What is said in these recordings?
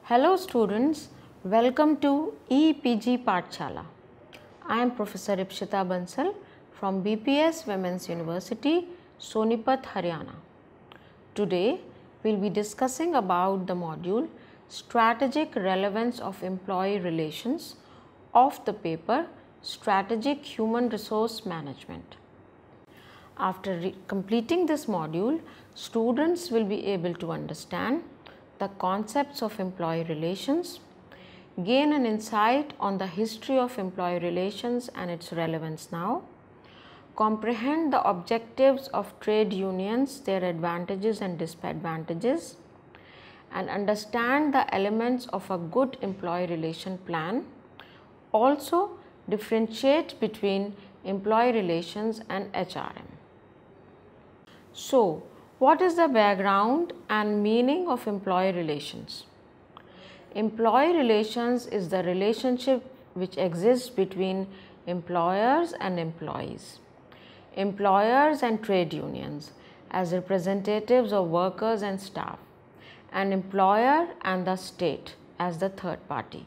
Hello students, welcome to EPG Pathshala. I am Professor Ipshita Bansal from BPS Women's University, Sonipat, Haryana. Today we will be discussing about the module Strategic Relevance of Employee Relations of the paper Strategic Human Resource Management. After completing this module, students will be able to understand the concepts of employee relations, gain an insight on the history of employee relations and its relevance now, comprehend the objectives of trade unions, their advantages and disadvantages, and understand the elements of a good employee relation plan. Also differentiate between employee relations and HRM. So, what is the background and meaning of employee relations? Employee relations is the relationship which exists between employers and employees, employers and trade unions as representatives of workers and staff, and employer and the state as the third party.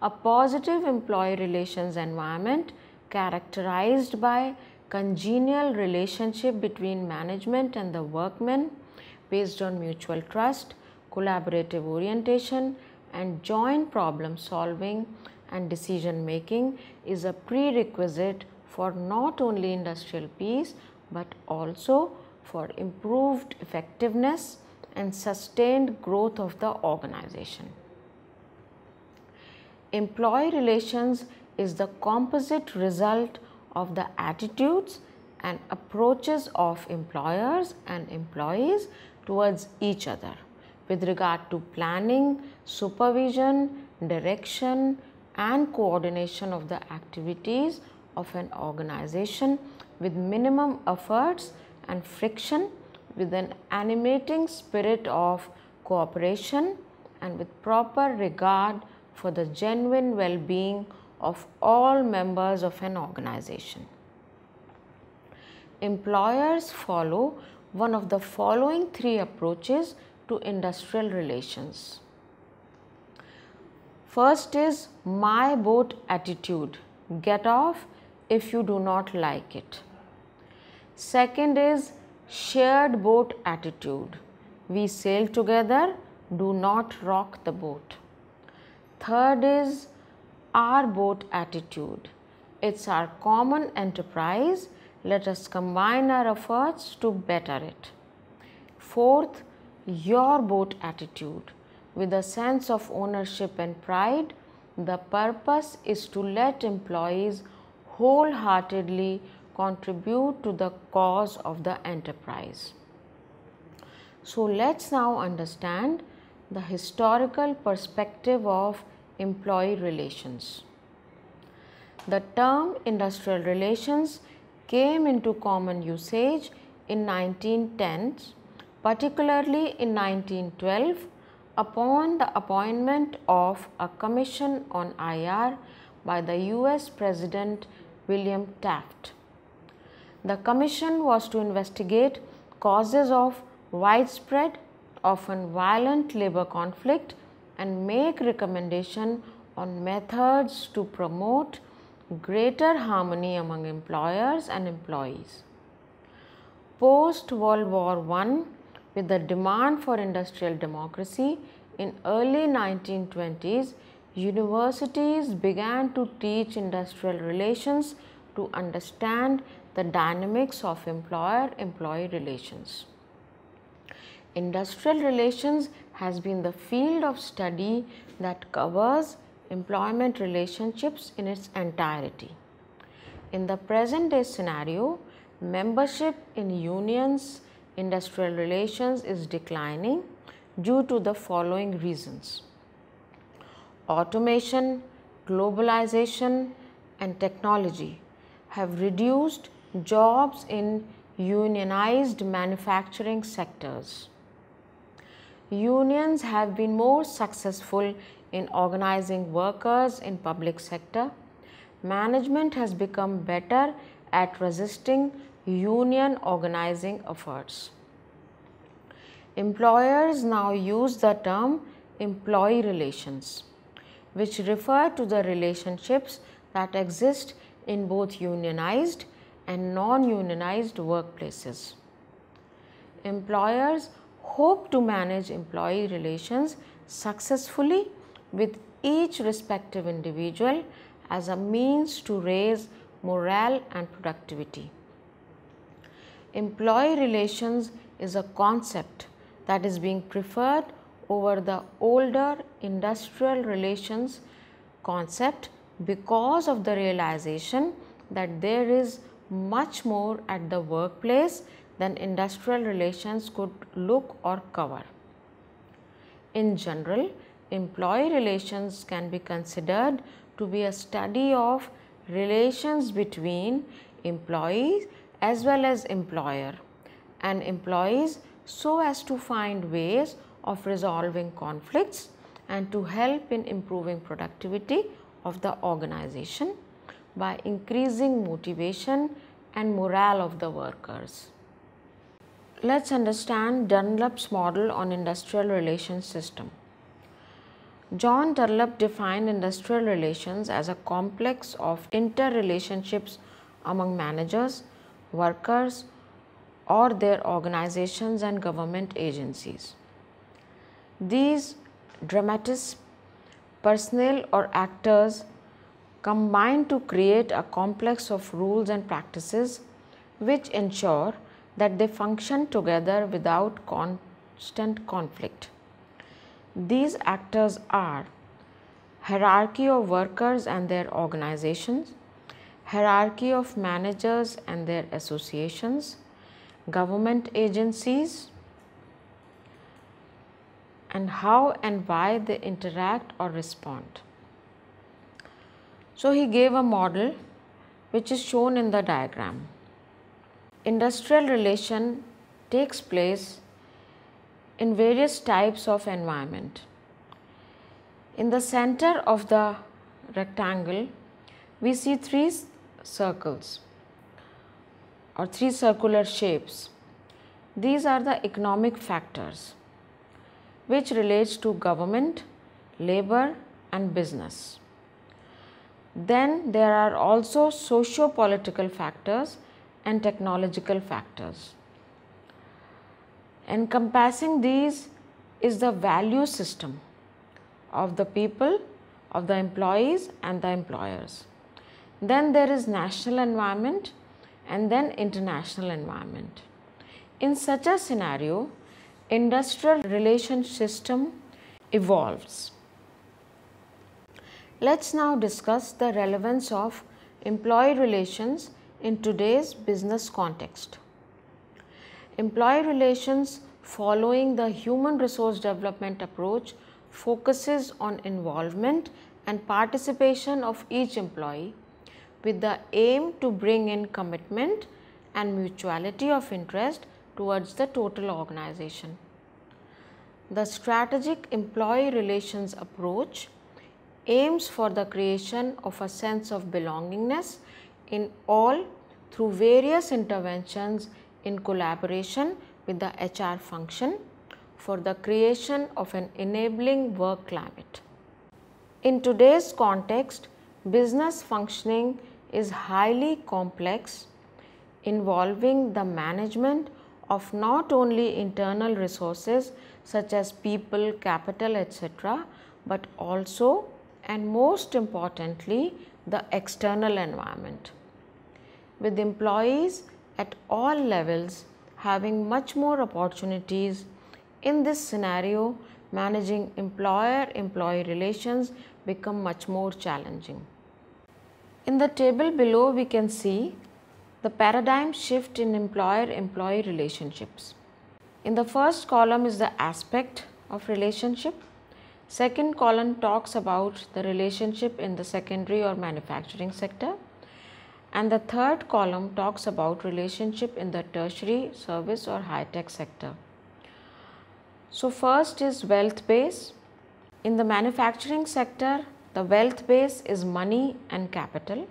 A positive employee relations environment characterized by congenial relationship between management and the workmen based on mutual trust, collaborative orientation and joint problem solving and decision making is a prerequisite for not only industrial peace but also for improved effectiveness and sustained growth of the organization. Employee relations is the composite result of the attitudes and approaches of employers and employees towards each other with regard to planning, supervision, direction and coordination of the activities of an organization with minimum efforts and friction, with an animating spirit of cooperation and with proper regard for the genuine well-being of all members of an organization. Employers follow one of the following three approaches to industrial relations. First is my boat attitude, get off if you do not like it. Second is shared boat attitude, we sail together, do not rock the boat. Third is our boat attitude, it's our common enterprise, let us combine our efforts to better it. Fourth, your boat attitude, with a sense of ownership and pride, the purpose is to let employees wholeheartedly contribute to the cause of the enterprise. So let's now understand the historical perspective of employee relations. The term industrial relations came into common usage in 1910s, particularly in 1912 upon the appointment of a commission on IR by the US President William Taft. The commission was to investigate causes of widespread, often violent labor conflict and make recommendation on methods to promote greater harmony among employers and employees. Post World War I, with the demand for industrial democracy in early 1920s, universities began to teach industrial relations to understand the dynamics of employer-employee relations. Industrial relations has been the field of study that covers employment relationships in its entirety. In the present day scenario, membership in unions, industrial relations is declining due to the following reasons. Automation, globalization and technology have reduced jobs in unionized manufacturing sectors. unions have been more successful in organizing workers in public sector. Management has become better at resisting union organizing efforts. Employers now use the term employee relations, which refer to the relationships that exist in both unionized and non-unionized workplaces. Employers hope to manage employee relations successfully with each respective individual as a means to raise morale and productivity. Employee relations is a concept that is being preferred over the older industrial relations concept because of the realization that there is much more at the workplace than industrial relations could look or cover. In general, employee relations can be considered to be a study of relations between employees as well as employer and employees so as to find ways of resolving conflicts and to help in improving productivity of the organization by increasing motivation and morale of the workers. Let's understand Dunlop's model on industrial relations system. John Dunlop defined industrial relations as a complex of interrelationships among managers, workers, or their organizations and government agencies. These dramatists, personnel or actors combine to create a complex of rules and practices which ensure that they function together without constant conflict. These actors are hierarchy of workers and their organizations, hierarchy of managers and their associations, government agencies, and how and why they interact or respond. So, he gave a model which is shown in the diagram. Industrial relation takes place in various types of environment. In the center of the rectangle, we see three circles or three circular shapes. These are the economic factors which relates to government, labor and business. Then there are also socio-political factors and technological factors. Encompassing these is the value system of the people, of the employees and the employers. Then there is national environment and then international environment. In such a scenario, industrial relation system evolves. Let's now discuss the relevance of employee relations in today's business context. Employee relations following the human resource development approach focuses on involvement and participation of each employee with the aim to bring in commitment and mutuality of interest towards the total organization. The strategic employee relations approach aims for the creation of a sense of belongingness in all through various interventions in collaboration with the HR function for the creation of an enabling work climate. In today's context, business functioning is highly complex, involving the management of not only internal resources such as people, capital, etc., but also and most importantly the external environment. With employees at all levels having much more opportunities, in this scenario managing employer-employee relations become much more challenging. In the table below we can see the paradigm shift in employer-employee relationships. In the first column is the aspect of relationship. Second column talks about the relationship in the secondary or manufacturing sector, and the third column talks about relationship in the tertiary, service or high-tech sector. So first is wealth base. In the manufacturing sector, the wealth base is money and capital.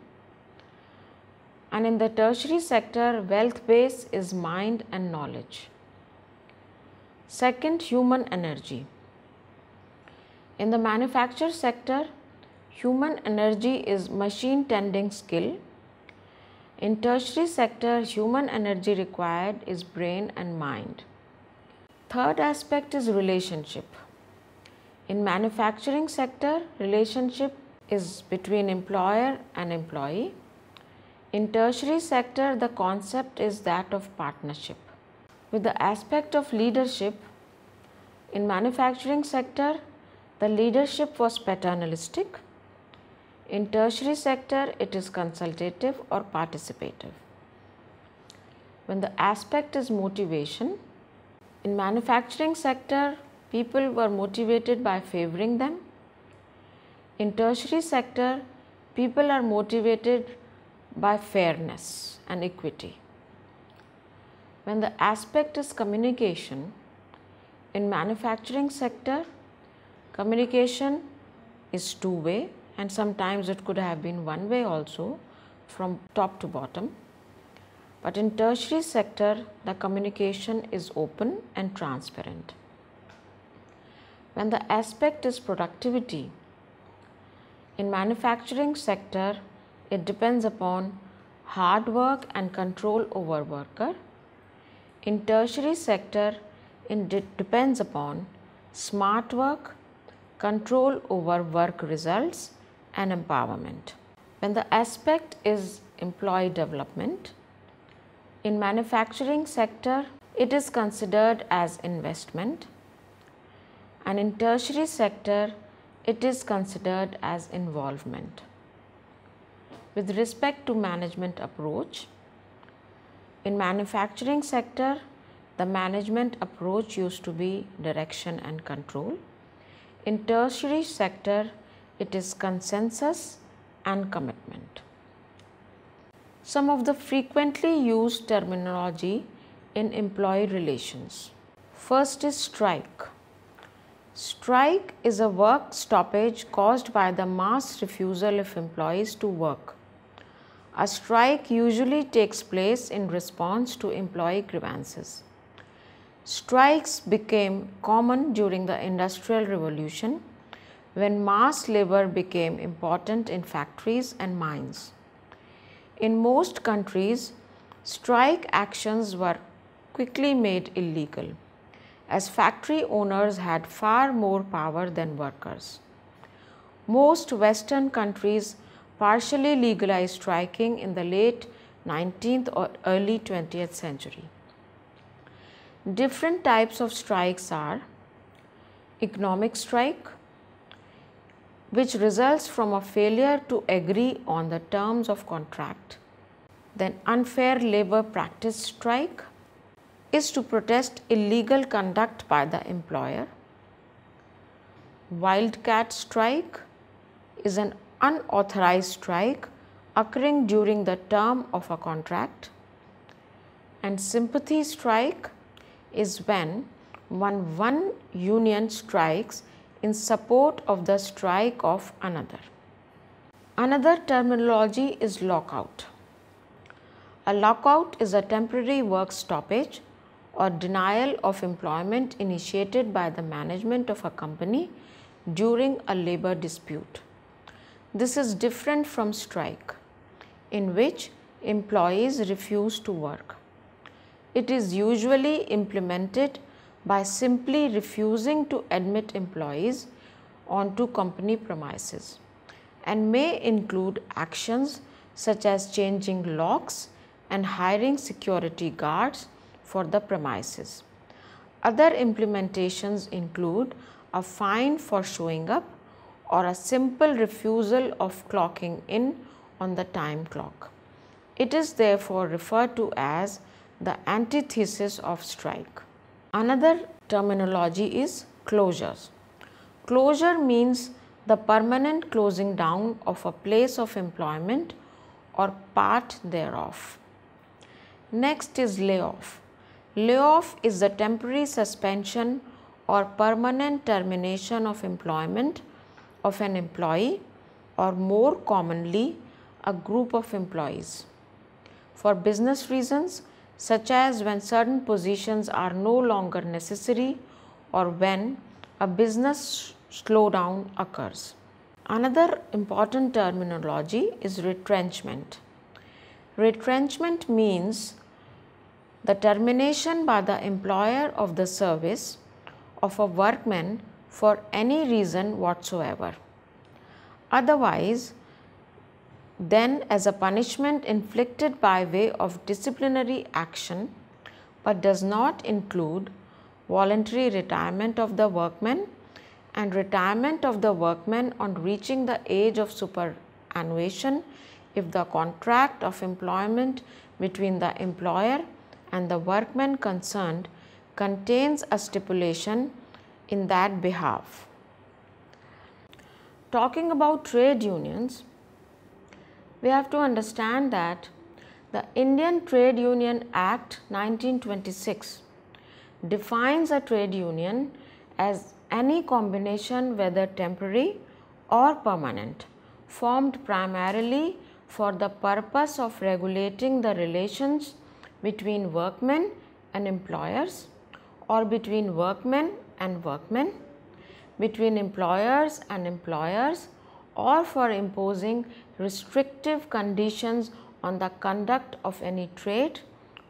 And in the tertiary sector, wealth base is mind and knowledge. Second, human energy. In the manufacture sector, human energy is machine tending skill. In tertiary sector, human energy required is brain and mind. Third aspect is relationship. In manufacturing sector, relationship is between employer and employee. In tertiary sector, the concept is that of partnership. With the aspect of leadership, in manufacturing sector, the leadership was paternalistic. In tertiary sector, it is consultative or participative. When the aspect is motivation, in manufacturing sector, people were motivated by favoring them. In tertiary sector, people are motivated by fairness and equity. When the aspect is communication, in manufacturing sector, communication is two-way, and sometimes it could have been one way also from top to bottom. But in tertiary sector, the communication is open and transparent. When the aspect is productivity, in manufacturing sector, it depends upon hard work and control over worker. In tertiary sector, it depends upon smart work, control over work results and empowerment. When the aspect is employee development, in manufacturing sector, it is considered as investment, and in tertiary sector, it is considered as involvement. With respect to management approach, in manufacturing sector, the management approach used to be direction and control. In tertiary sector, it is consensus and commitment. Some of the frequently used terminology in employee relations. First is strike. Strike is a work stoppage caused by the mass refusal of employees to work. A strike usually takes place in response to employee grievances. Strikes became common during the Industrial Revolution when mass labor became important in factories and mines. In most countries, strike actions were quickly made illegal, as factory owners had far more power than workers. Most Western countries partially legalized striking in the late 19th or early 20th century. Different types of strikes are economic strike, which results from a failure to agree on the terms of contract. Then unfair labor practice strike is to protest illegal conduct by the employer. Wildcat strike is an unauthorized strike occurring during the term of a contract. And sympathy strike is when one union strikes in support of the strike of another. Another terminology is lockout. A lockout is a temporary work stoppage or denial of employment initiated by the management of a company during a labor dispute. This is different from strike, in which employees refuse to work. It is usually implemented by simply refusing to admit employees onto company premises and may include actions such as changing locks and hiring security guards for the premises. Other implementations include a fine for showing up or a simple refusal of clocking in on the time clock. It is therefore referred to as the antithesis of strike. Another terminology is closures. Closure means the permanent closing down of a place of employment or part thereof. Next is layoff. Layoff is the temporary suspension or permanent termination of employment of an employee, or more commonly a group of employees, for business reasons such as when certain positions are no longer necessary or when a business slowdown occurs. Another important terminology is retrenchment. Retrenchment means the termination by the employer of the service of a workman for any reason whatsoever, otherwise than as a punishment inflicted by way of disciplinary action, but does not include voluntary retirement of the workman and retirement of the workman on reaching the age of superannuation if the contract of employment between the employer and the workman concerned contains a stipulation in that behalf. Talking about trade unions, we have to understand that the Indian Trade Union Act 1926 defines a trade union as any combination, whether temporary or permanent, formed primarily for the purpose of regulating the relations between workmen and employers, or between workmen and workmen, between employers and employers, or for imposing restrictive conditions on the conduct of any trade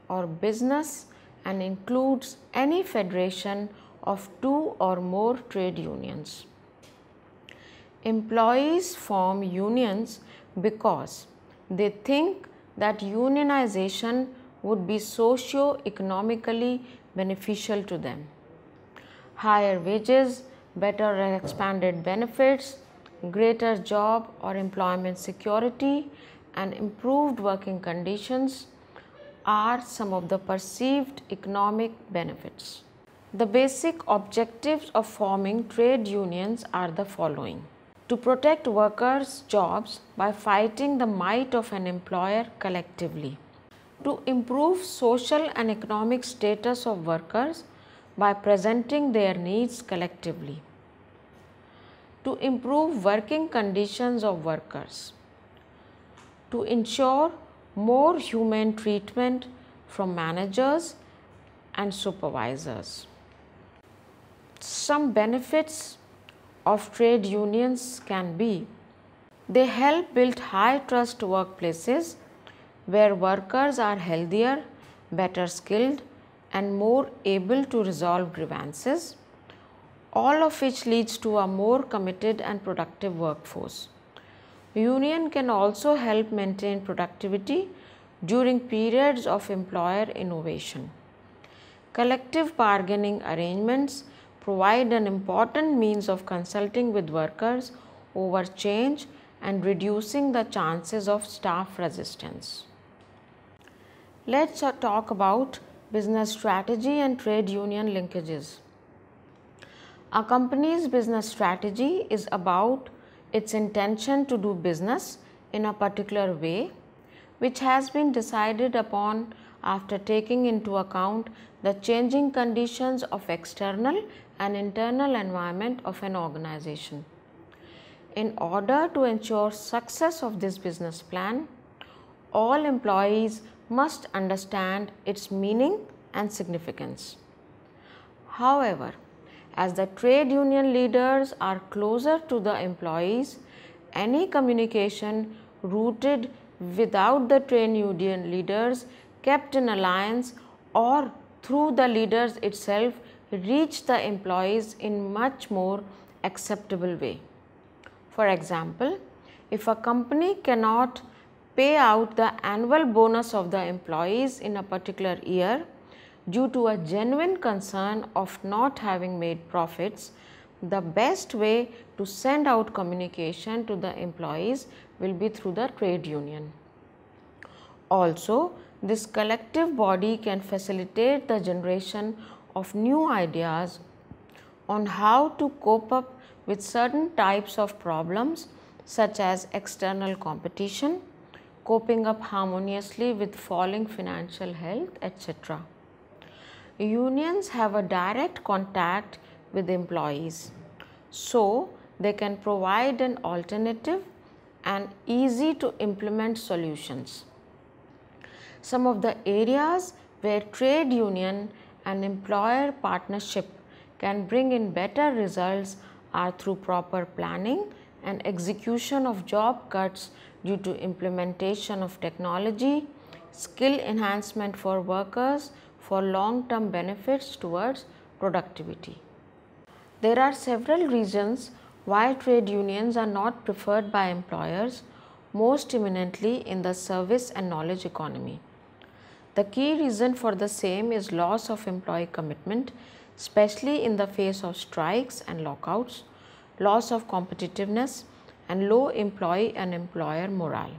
or business, and includes any federation of two or more trade unions. Employees form unions because they think that unionization would be socio-economically beneficial to them. Higher wages, better and expanded benefits, greater job or employment security, and improved working conditions are some of the perceived economic benefits. The basic objectives of forming trade unions are the following: to protect workers' jobs by fighting the might of an employer collectively, to improve social and economic status of workers by presenting their needs collectively, to improve working conditions of workers, to ensure more humane treatment from managers and supervisors. Some benefits of trade unions can be: they help build high trust workplaces where workers are healthier, better skilled, and more able to resolve grievances, all of which leads to a more committed and productive workforce. Union can also help maintain productivity during periods of employer innovation. Collective bargaining arrangements provide an important means of consulting with workers over change and reducing the chances of staff resistance. Let's talk about business strategy and trade union linkages. A company's business strategy is about its intention to do business in a particular way, which has been decided upon after taking into account the changing conditions of external and internal environment of an organization. In order to ensure success of this business plan, all employees must understand its meaning and significance. However, as the trade union leaders are closer to the employees, any communication routed without the trade union leaders kept in alliance or through the leaders itself reach the employees in much more acceptable way. For example, if a company cannot pay out the annual bonus of the employees in a particular year due to a genuine concern of not having made profits, the best way to send out communication to the employees will be through the trade union. Also, this collective body can facilitate the generation of new ideas on how to cope up with certain types of problems such as external competition, coping up harmoniously with falling financial health, etc. Unions have a direct contact with employees, so they can provide an alternative and easy to implement solutions. Some of the areas where trade union and employer partnership can bring in better results are through proper planning and execution of job cuts due to implementation of technology, skill enhancement for workers for long-term benefits towards productivity. There are several reasons why trade unions are not preferred by employers, most eminently in the service and knowledge economy. The key reason for the same is loss of employee commitment, especially in the face of strikes and lockouts, loss of competitiveness, and low employee and employer morale.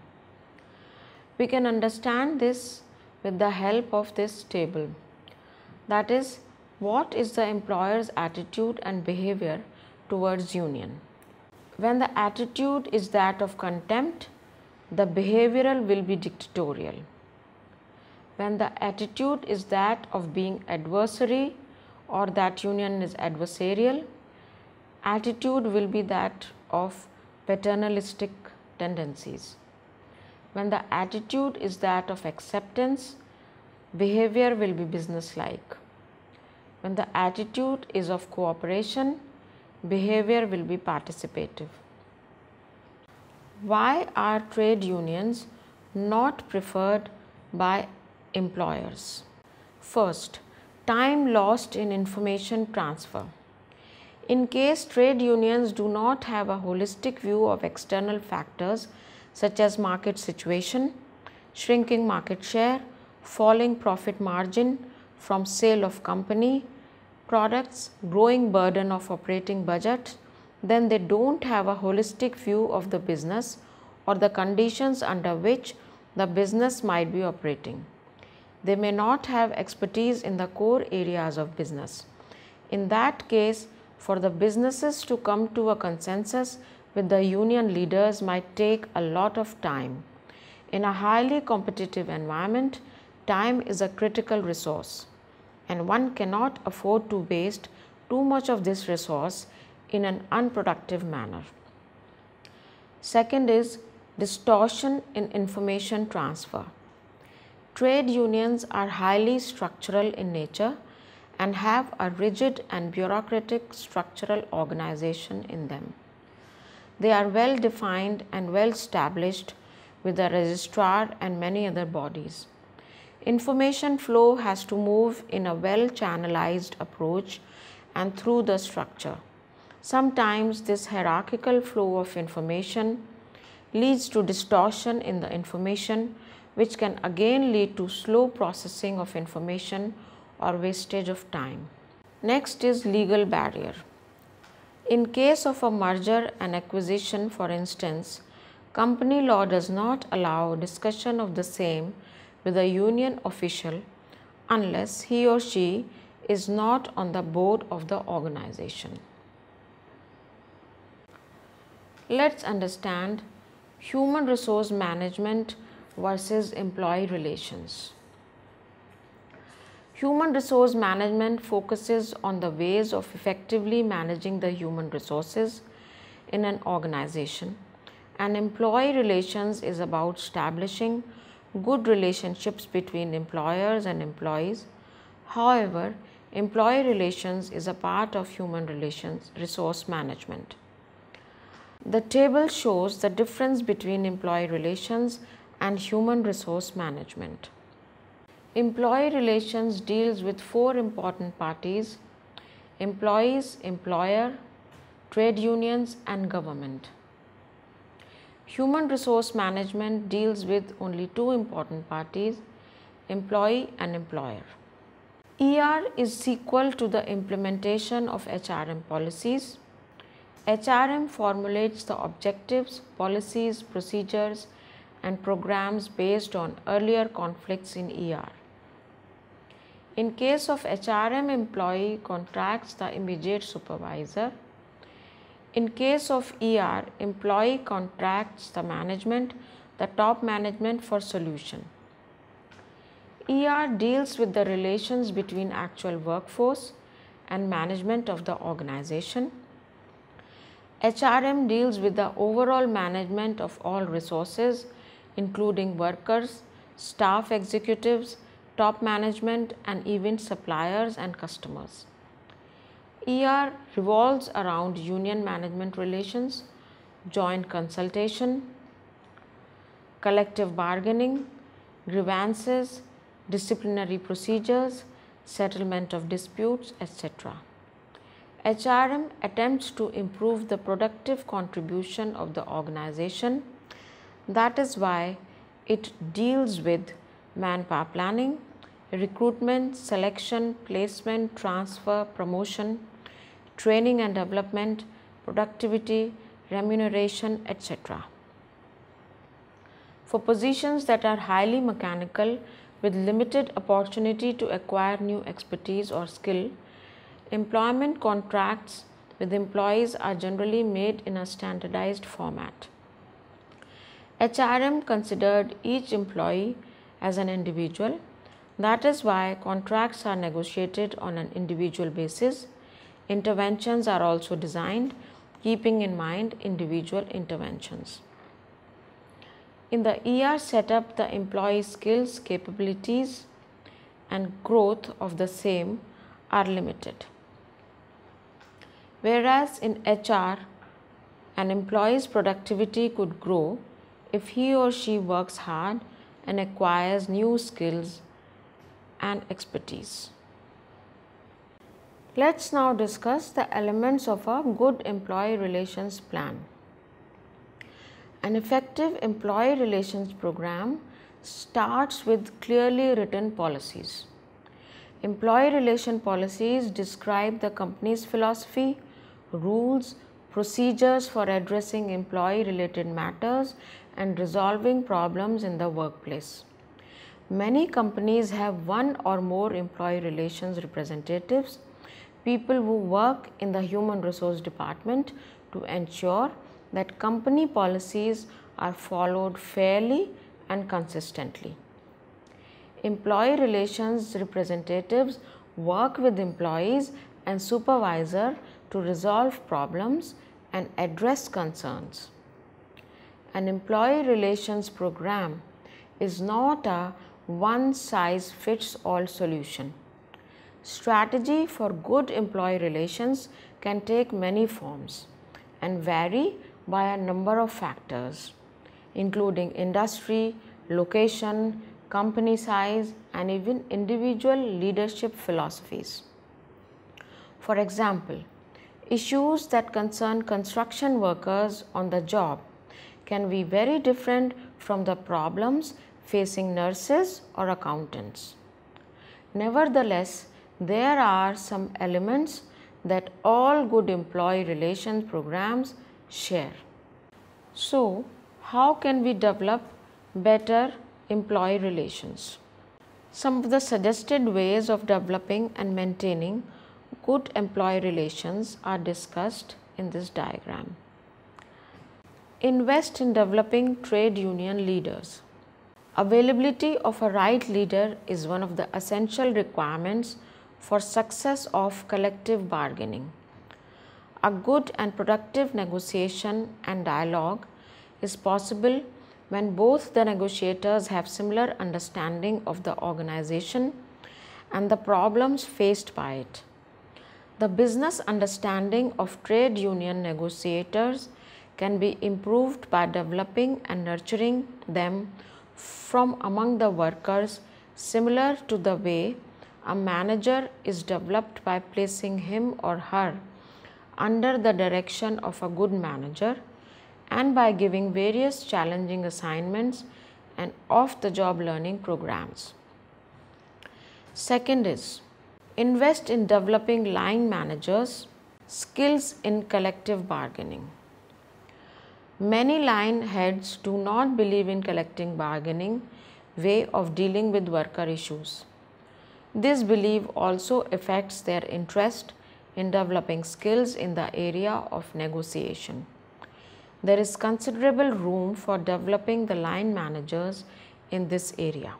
We can understand this with the help of this table. That is, what is the employer's attitude and behavior towards union? When the attitude is that of contempt, the behavioral will be dictatorial. When the attitude is that of being adversary or that union is adversarial, attitude will be that of paternalistic tendencies. When the attitude is that of acceptance, behavior will be businesslike. When the attitude is of cooperation, behavior will be participative. Why are trade unions not preferred by employers? First, time lost in information transfer. In case trade unions do not have a holistic view of external factors such as market situation, shrinking market share, falling profit margin from sale of company products, growing burden of operating budget, then they don't have a holistic view of the business or the conditions under which the business might be operating. They may not have expertise in the core areas of business. In that case, for the businesses to come to a consensus with the union leaders might take a lot of time. In a highly competitive environment, time is a critical resource, and one cannot afford to waste too much of this resource in an unproductive manner. Second is distortion in information transfer. Trade unions are highly structural in nature and have a rigid and bureaucratic structural organization in them. They are well defined and well established with a registrar and many other bodies. Information flow has to move in a well channelized approach and through the structure. Sometimes this hierarchical flow of information leads to distortion in the information, which can again lead to slow processing of information or wastage of time. Next is legal barrier. In case of a merger and acquisition, for instance, company law does not allow discussion of the same with a union official unless he or she is not on the board of the organization. Let's understand human resource management versus employee relations. Human resource management focuses on the ways of effectively managing the human resources in an organization, and employee relations is about establishing good relationships between employers and employees. However, employee relations is a part of human resource management. The table shows the difference between employee relations and human resource management. Employee relations deals with four important parties: employees, employer, trade unions, and government. Human resource management deals with only two important parties: employee and employer. ER is equal to the implementation of HRM policies. HRM formulates the objectives, policies, procedures, and programs based on earlier conflicts in ER. In case of HRM, employee contracts the immediate supervisor. In case of ER, employee contracts the management, the top management, for solution. ER deals with the relations between actual workforce and management of the organization. HRM deals with the overall management of all resources, including workers, staff executives, top management, and even suppliers and customers. ER revolves around union management relations, joint consultation, collective bargaining, grievances, disciplinary procedures, settlement of disputes, etc. HRM attempts to improve the productive contribution of the organization. That is why it deals with manpower planning, recruitment, selection, placement, transfer, promotion, training and development, productivity, remuneration, etc. For positions that are highly mechanical with limited opportunity to acquire new expertise or skill, employment contracts with employees are generally made in a standardized format. HRM considered each employee as an individual. That is why contracts are negotiated on an individual basis. Interventions are also designed keeping in mind individual interventions. In the ER setup, the employee skills, capabilities, and growth of the same are limited. Whereas in HR, an employee's productivity could grow if he or she works hard and acquires new skills and expertise. Let's now discuss the elements of a good employee relations plan. An effective employee relations program starts with clearly written policies. Employee relation policies describe the company's philosophy, rules, procedures for addressing employee related matters and resolving problems in the workplace. Many companies have one or more employee relations representatives, people who work in the human resource department to ensure that company policies are followed fairly and consistently. Employee relations representatives work with employees and supervisor to resolve problems and address concerns. An employee relations program is not a one-size-fits-all solution. Strategy for good employee relations can take many forms and vary by a number of factors, including industry, location, company size, and even individual leadership philosophies. For example, issues that concern construction workers on the job can be very different from the problems facing nurses or accountants. Nevertheless, there are some elements that all good employee relations programs share. So, how can we develop better employee relations? Some of the suggested ways of developing and maintaining good employee relations are discussed in this diagram. Invest in developing trade union leaders. Availability of a right leader is one of the essential requirements for success of collective bargaining. A good and productive negotiation and dialogue is possible when both the negotiators have similar understanding of the organization and the problems faced by it. The business understanding of trade union negotiators can be improved by developing and nurturing them from among the workers, similar to the way a manager is developed by placing him or her under the direction of a good manager and by giving various challenging assignments and off-the-job learning programs. Second is, invest in developing line managers' skills in collective bargaining. Many line heads do not believe in collective bargaining way of dealing with worker issues. This belief also affects their interest in developing skills in the area of negotiation. There is considerable room for developing the line managers in this area.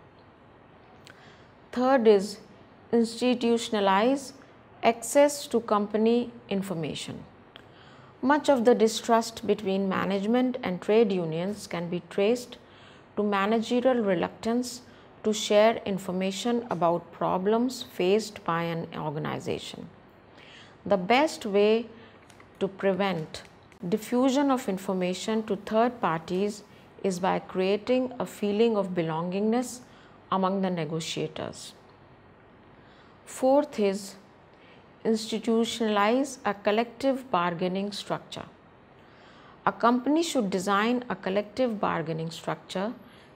Third is institutionalize Access to company information. Much of the distrust between management and trade unions can be traced to managerial reluctance to share information about problems faced by an organization. The best way to prevent diffusion of information to third parties is by creating a feeling of belongingness among the negotiators. Fourth is institutionalize a collective bargaining structure. A company should design a collective bargaining structure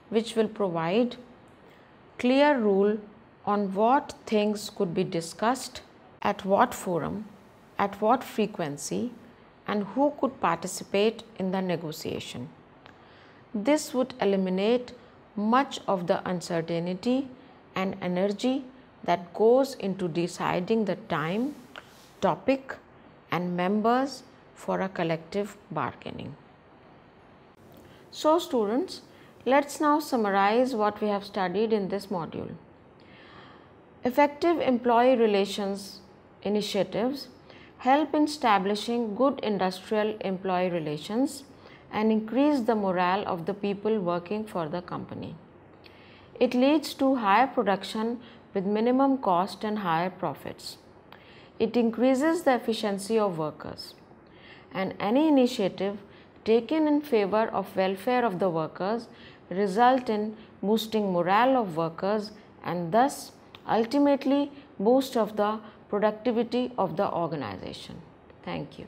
which will provide clear rule on what things could be discussed, at what forum, at what frequency, and who could participate in the negotiation. This would eliminate much of the uncertainty and energy that goes into deciding the time, topic, and members for a collective bargaining. So students, let's now summarize what we have studied in this module. Effective employee relations initiatives help in establishing good industrial employee relations and increase the morale of the people working for the company. It leads to higher production with minimum cost and higher profits. It increases the efficiency of workers, and any initiative taken in favor of welfare of the workers result in boosting morale of workers and thus ultimately boost of the productivity of the organization. Thank you.